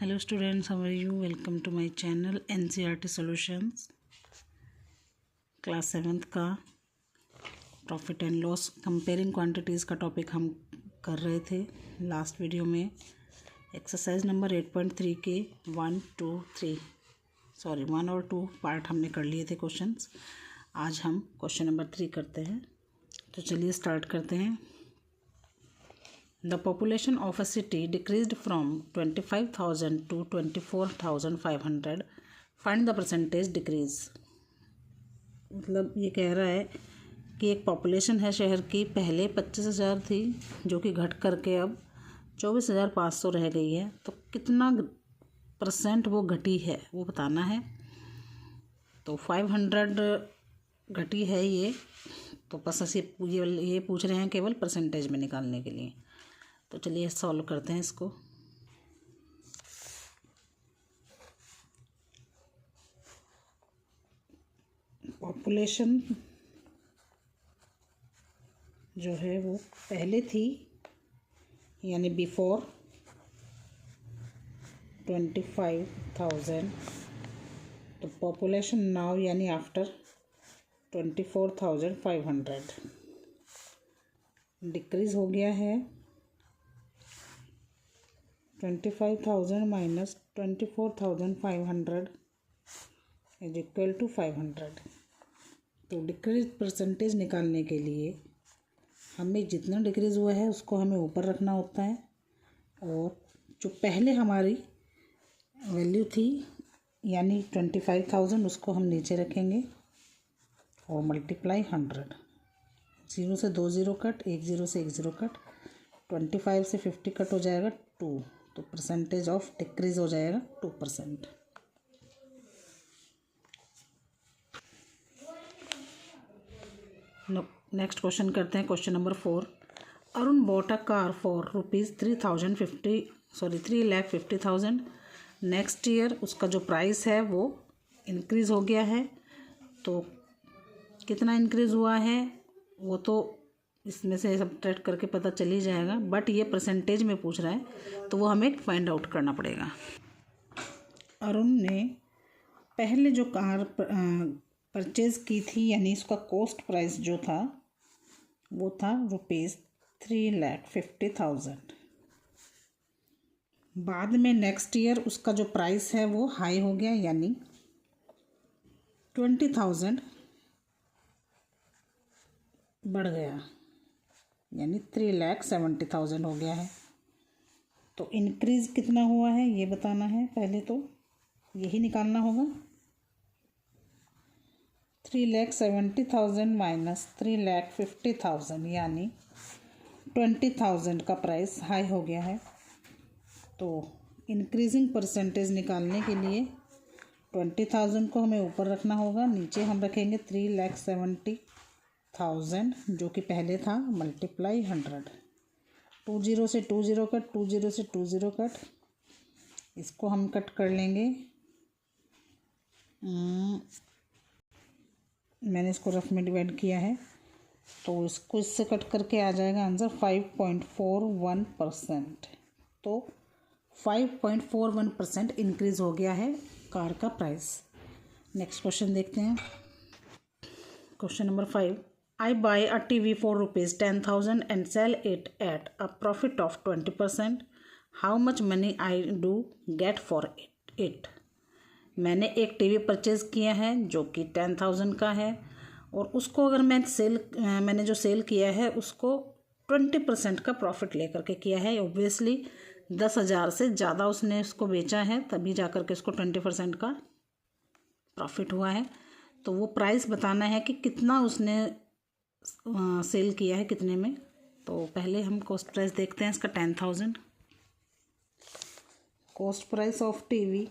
Hello students, how are you? Welcome to my channel NCERT Solutions. Class 7th का profit and loss comparing quantities का topic हम कर रहे थे last video में। एक्सरसाइज नंबर 8.3 के 1 और 2 पार्ट हमने कर लिए थे क्वेश्चंस। आज हम क्वेश्चन नंबर 3 करते हैं, तो चलिए स्टार्ट करते हैं। The population of a city decreased from 25,000 to 24,500. Find the percentage decrease. मतलब ये कह रहा है कि एक पॉपुलेशन है शहर की, पहले 25,000 थी जो कि घट करके अब 24,500 रह गई है। तो कितना % वो घटी है वो बताना है। तो 500 घटी है ये, तो बस ये पूछ रहे हैं केवल परसेंटेज में निकालने के लिए। तो चलिए सॉल्व करते हैं इसको। पॉपुलेशन जो है वो पहले थी यानी बिफोर 25,000, तो पॉपुलेशन नाउ यानी आफ्टर 24,500 डिक्रीज हो गया है। 25,000 माइनस 24,500 इज इक्वल टू 500। तो डिक्रीज परसेंटेज निकालने के लिए हमें जितना डिक्रीज हुआ है उसको हमें ऊपर रखना होता है, और जो पहले हमारी वैल्यू थी यानी 25,000 उसको हम नीचे रखेंगे और मल्टीप्लाई 100। 0 से 2 ज़ीरो कट, 1 ज़ीरो से 1 ज़ीरो कट, 25 से 50 कट हो जाएगा 2, तो परसेंटेज ऑफ डिक्रीज हो जाएगा 2%। नेक्स्ट क्वेश्चन करते हैं, question number 4। Arun bought a car for ₹3,50,000। Next year उसका जो प्राइस है वो इंक्रीज़ हो गया है। तो कितना इंक्रीज़ हुआ है वो तो इसमें से सब्ट्रैक्ट करके पता चल ही जाएगा, बट ये परसेंटेज में पूछ रहा है तो वो हमें फाइंड आउट करना पड़ेगा। अरुण ने पहले जो कार परचेज़ की थी यानी इसका कॉस्ट प्राइस जो था वो था ₹3,50,000। बाद में नेक्स्ट ईयर उसका जो प्राइस है वो हाई हो गया यानी 20,000 बढ़ गया यानी 3,70,000 हो गया है। तो इंक्रीज़ कितना हुआ है ये बताना है, पहले तो यही निकालना होगा। 3,70,000 माइनस 3,50,000 यानी 20,000 का प्राइस हाई हो गया है। तो इंक्रीजिंग परसेंटेज निकालने के लिए 20,000 को हमें ऊपर रखना होगा, नीचे हम रखेंगे 3,70,000 जो कि पहले था, मल्टीप्लाई 100। 2 ज़ीरो से 2 ज़ीरो कट, 2 ज़ीरो से 2 ज़ीरो कट, इसको हम कट कर लेंगे। मैंने इसको रफ में डिवाइड किया है तो इसको इससे कट करके आ जाएगा आंसर 5.41%। तो 5.41% इंक्रीज हो गया है कार का प्राइस। नेक्स्ट क्वेश्चन देखते हैं, question number 5। I buy a TV for ₹10,000 and sell it at a profit of 20%। How much money I do get for it. मैंने एक टीवी परचेज़ किया है जो कि 10,000 का है, और उसको अगर मैंने जो सेल किया है उसको 20% का प्रॉफिट लेकर के किया है। ऑब्वियसली 10,000 से ज़्यादा उसने उसको बेचा है, तभी जा कर के उसको 20% का प्रॉफिट हुआ है। तो वो प्राइस बताना है कि कितना उसने सेल किया है, कितने में। तो पहले हम कॉस्ट प्राइस देखते हैं इसका 10,000। Cost price of TV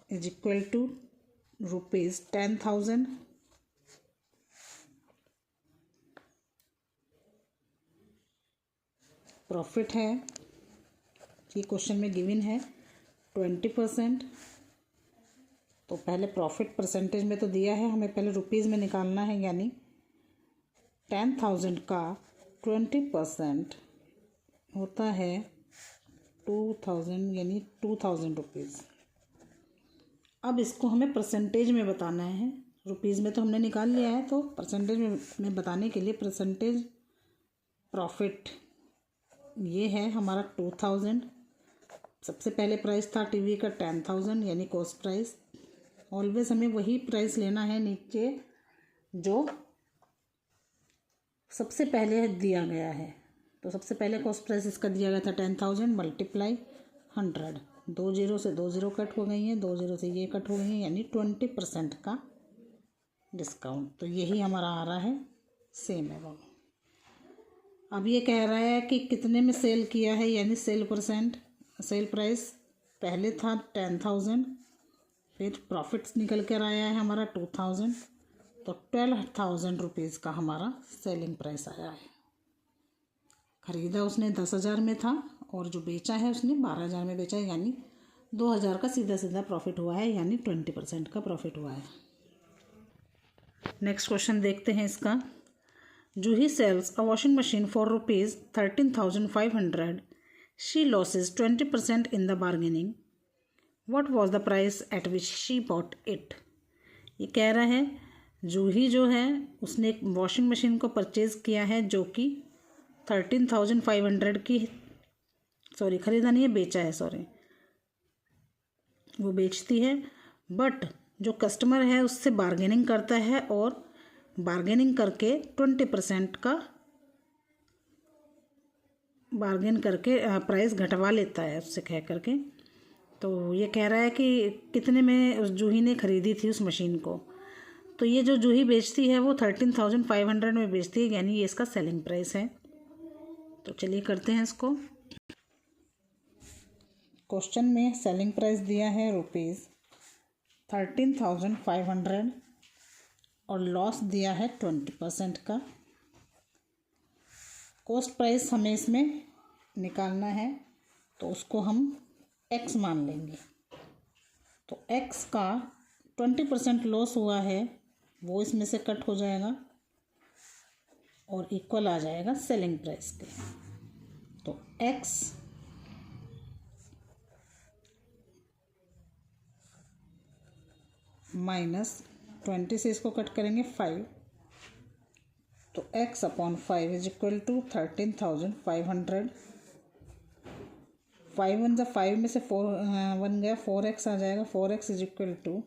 is equal to ₹10,000 profit है, ये क्वेश्चन में गिवन है 20%। तो पहले प्रॉफिट परसेंटेज में तो दिया है, हमें पहले रुपीज़ में निकालना है, यानी 10,000 का 20% होता है 2000 यानी 2000 रुपीज़। अब इसको हमें परसेंटेज में बताना है। रुपीज़ में तो हमने निकाल लिया है, तो परसेंटेज में बताने के लिए परसेंटेज प्रॉफिट ये है हमारा 2000। सबसे पहले प्राइस था टीवी का 10,000 यानी कॉस्ट प्राइस। ऑलवेज हमें वही प्राइस लेना है नीचे जो सबसे पहले दिया गया है। तो सबसे पहले कॉस्ट प्राइस इसका दिया गया था 10,000 मल्टीप्लाई 100। 2 जीरो से 2 जीरो कट हो गई हैं, 2 जीरो से ये कट हो गई हैं, यानी 20% का डिस्काउंट। तो यही हमारा आ रहा है सेम है वो। अब ये कह रहा है कि कितने में सेल किया है, यानी सेल प्राइस पहले था 10,000, फिर प्रॉफिट्स निकल कर आया है हमारा 2,000, तो 12,000 रुपीज़ का हमारा सेलिंग प्राइस आया है। ख़रीदा उसने 10,000 में था और जो बेचा है उसने 12,000 में बेचा है, यानी 2,000 का सीधा सीधा प्रॉफिट हुआ है, यानी 20% का प्रॉफिट हुआ है। नेक्स्ट क्वेश्चन देखते हैं इसका। Juhi sells a washing machine for ₹13,500. She loses 20% in the bargaining. What was the price at which she bought it. ये कह रहा है जूही जो है उसने एक वॉशिंग मशीन को परचेज़ किया है जो कि 13,500 की, सॉरी ख़रीदा नहीं है, बेचा है, सॉरी वो बेचती है, बट जो कस्टमर है उससे बार्गेनिंग करता है और बार्गेनिंग करके 20% का बार्गेन करके प्राइस घटवा लेता है उससे कह करके। तो ये कह रहा है कि कितने में उस जूही ने ख़रीदी थी उस मशीन को। तो ये जो जूही बेचती है वो 13,500 में बेचती है, यानी ये इसका सेलिंग प्राइस है। तो चलिए करते हैं इसको। क्वेश्चन में सेलिंग प्राइस दिया है ₹13,500 और लॉस दिया है 20% का। कॉस्ट प्राइस हमें इसमें निकालना है, तो उसको हम x मान लेंगे। तो x का 20% लॉस हुआ है वो इसमें से कट हो जाएगा और इक्वल आ जाएगा सेलिंग प्राइस के। तो x माइनस 20 से इसको कट करेंगे 5, तो x upon 5 is equal to 13,500। 5 one 5 में से 4 1 गया, 4x आ जाएगा। 4x is equal two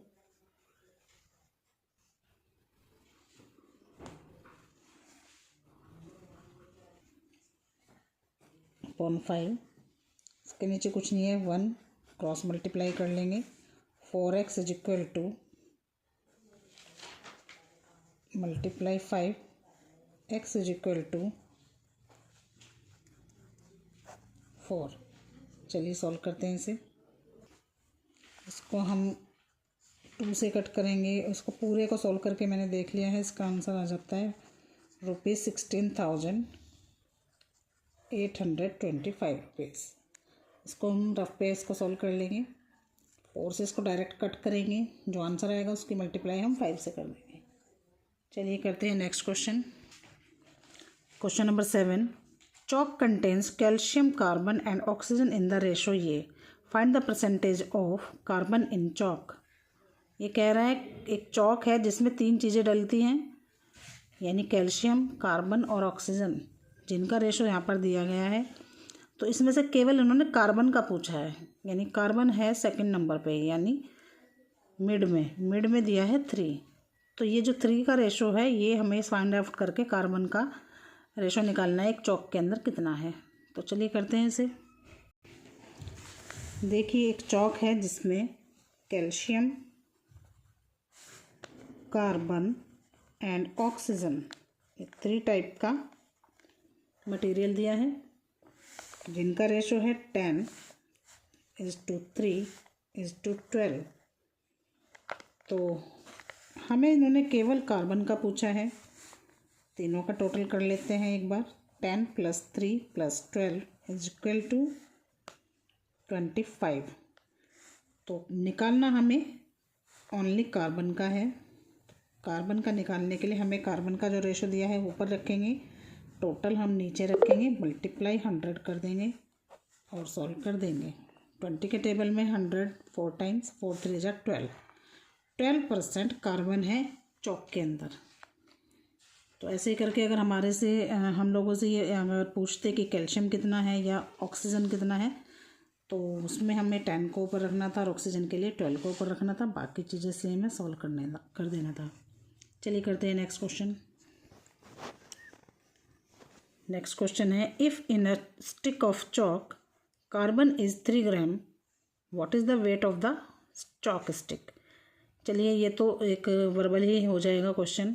upon 5, इसके नीचे कुछ नहीं है, 1 क्रॉस मल्टीप्लाई कर लेंगे। 4x is equal to multiply 5, x is equal to 4। चलिए सॉल्व करते हैं इसे। इसको हम 2 से कट करेंगे, इसको पूरे को सॉल्व करके मैंने देख लिया है, इसका आंसर आ जाता है ₹16,825। इसको हम रफ पे इसको सॉल्व कर लेंगे। 4 से इसको डायरेक्ट कट करेंगे, जो आंसर आएगा उसकी मल्टीप्लाई हम 5 से कर देंगे। चलिए करते हैं next question. Question number 7। Chalk contains calcium, carbon and oxygen in the ratio ये. Find the percentage of carbon in chalk. ये कह रहा है एक चौक है जिसमें 3 चीज़ें डलती हैं, यानी कैल्शियम, कार्बन और ऑक्सीजन, जिनका रेशो यहाँ पर दिया गया है। तो इसमें से केवल इन्होंने कार्बन का पूछा है, यानी कार्बन है सेकंड नंबर पे, यानी मिड में दिया है 3। तो ये जो 3 का रेशो है ये हमें फाइंड आउट करके कार्बन का रेशो निकालना है एक चौक के अंदर कितना है। तो चलिए करते हैं इसे। देखिए एक चौक है जिसमें कैल्शियम, कार्बन एंड ऑक्सीजन, ये 3 टाइप का मटेरियल दिया है, जिनका रेशो है 10:3:12। तो हमें इन्होंने केवल कार्बन का पूछा है। तीनों का टोटल कर लेते हैं एक बार। 10 + 3 + 12 इज इक्वल टू 25। तो निकालना हमें ओनली कार्बन का है। कार्बन का निकालने के लिए हमें कार्बन का जो रेशो दिया है ऊपर रखेंगे, टोटल हम नीचे रखेंगे, मल्टीप्लाई 100 कर देंगे। और सॉल्व कर देंगे। 20 के टेबल में 100 4 टाइम्स 4 3 जा 12% कार्बन है चॉक के अंदर। तो ऐसे ही करके अगर हमारे से हम लोगों से ये अगर पूछते कि कैल्शियम कितना है या ऑक्सीजन कितना है, तो उसमें हमें 10 को ऊपर रखना था और ऑक्सीजन के लिए 12 को ऊपर रखना था। बाकी चीज़ें सेम है, सॉल्व कर देना था। चलिए करते हैं नेक्स्ट क्वेश्चन। नेक्स्ट क्वेश्चन है, if in a stick of chalk carbon is 3 gram, what is the weight of the chalk stick. चलिए ये तो एक वर्बल ही हो जाएगा क्वेश्चन,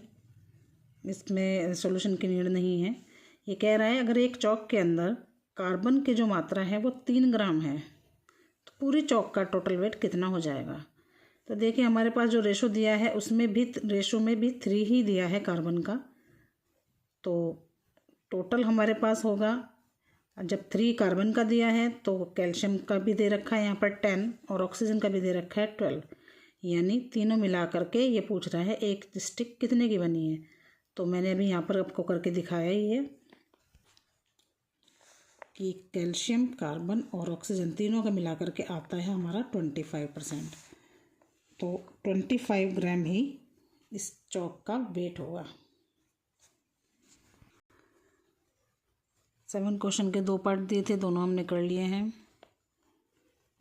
इसमें सॉल्यूशन की नीड नहीं है। ये कह रहा है अगर एक चॉक के अंदर कार्बन की जो मात्रा है वो 3 ग्राम है तो पूरी चॉक का टोटल वेट कितना हो जाएगा। तो देखिए हमारे पास जो रेशो दिया है उसमें भी रेशो में भी 3 ही दिया है कार्बन का, तो टोटल हमारे पास होगा, जब 3 कार्बन का दिया है तो कैल्शियम का भी दे रखा है यहाँ पर 10 और ऑक्सीजन का भी दे रखा है 12, यानी तीनों मिला करके ये पूछ रहा है एक स्टिक कितने की बनी है। तो मैंने अभी यहाँ पर आपको करके दिखाया ही है कि कैल्शियम, कार्बन और ऑक्सीजन तीनों का मिला करके आता है हमारा 25%। तो 25 ग्राम ही इस चॉक का वेट होगा। 7 क्वेश्चन के 2 पार्ट दिए थे, दोनों हमने कर लिए हैं।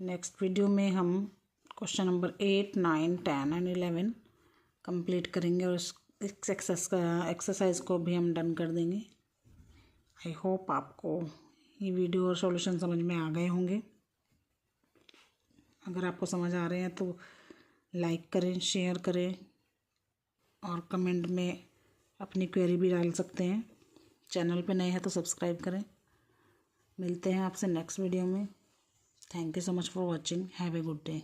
नेक्स्ट वीडियो में हम क्वेश्चन नंबर 8, 9, 10 एंड 11 कंप्लीट करेंगे और इस एक्सरसाइज को भी हम डन कर देंगे। आई होप आपको ये वीडियो और सॉल्यूशन समझ में आ गए होंगे। अगर आपको समझ आ रहे हैं तो लाइक करें, शेयर करें और कमेंट में अपनी क्वेरी भी डाल सकते हैं। चैनल पे नए हैं तो सब्सक्राइब करें। मिलते हैं आपसे नेक्स्ट वीडियो में। Thank you so much for watching. Have a good day.